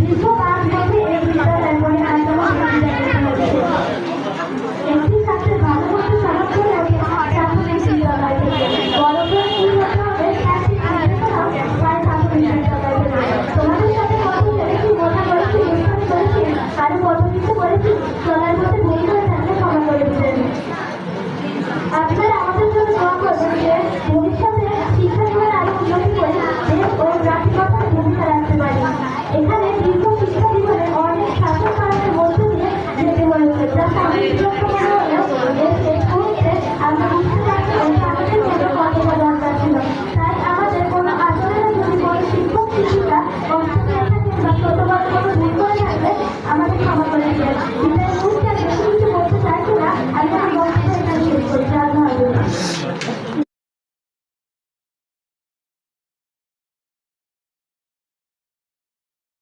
দীর্ঘ 5 বছর এই বিদ্যালয়ের পরে আন্দোলন একটি ছাত্রের ভালো মতো সমাজ করে ওঠে প্রাথমিক বিদ্যালয় থেকে বড় করে কি হতে হবে তার ঠিক নির্দেশনাও পায় প্রাথমিক বিদ্যালয় থেকে। তোমাদের সাথে কত করেছি, মজা করেছি, দুষ্টামি করেছি, আরো কত কিছু করেছি, চলার পথে ভুল করে থাকলে ক্ষমা করে দিতেন। আপনারা আমাদের জন্য দোয়া করবেন যে ভবিষ্যতে শিক্ষা জীবনে আরো উন্নতি করে দেশ ও জাতিগতার ভূমিকা রাখতে পারি। এখানে দীর্ঘ শিক্ষা জীবনে অনেক শাসন কারণের মধ্য দিয়ে যেতে হয়েছে, যা সাময়িক বিরক্তকর হলেও এর শেষ মুহূর্তে আমরা বুঝতে পারছি আমাদের জন্য কতটা দরকার ছিল। তাই আমাদের কোনো আচরণে যদি কোনো শিক্ষক শিক্ষিকা কষ্ট পেয়ে থাকেন বা ছোট বড় কোনো ভুল করে থাকলে আমাদের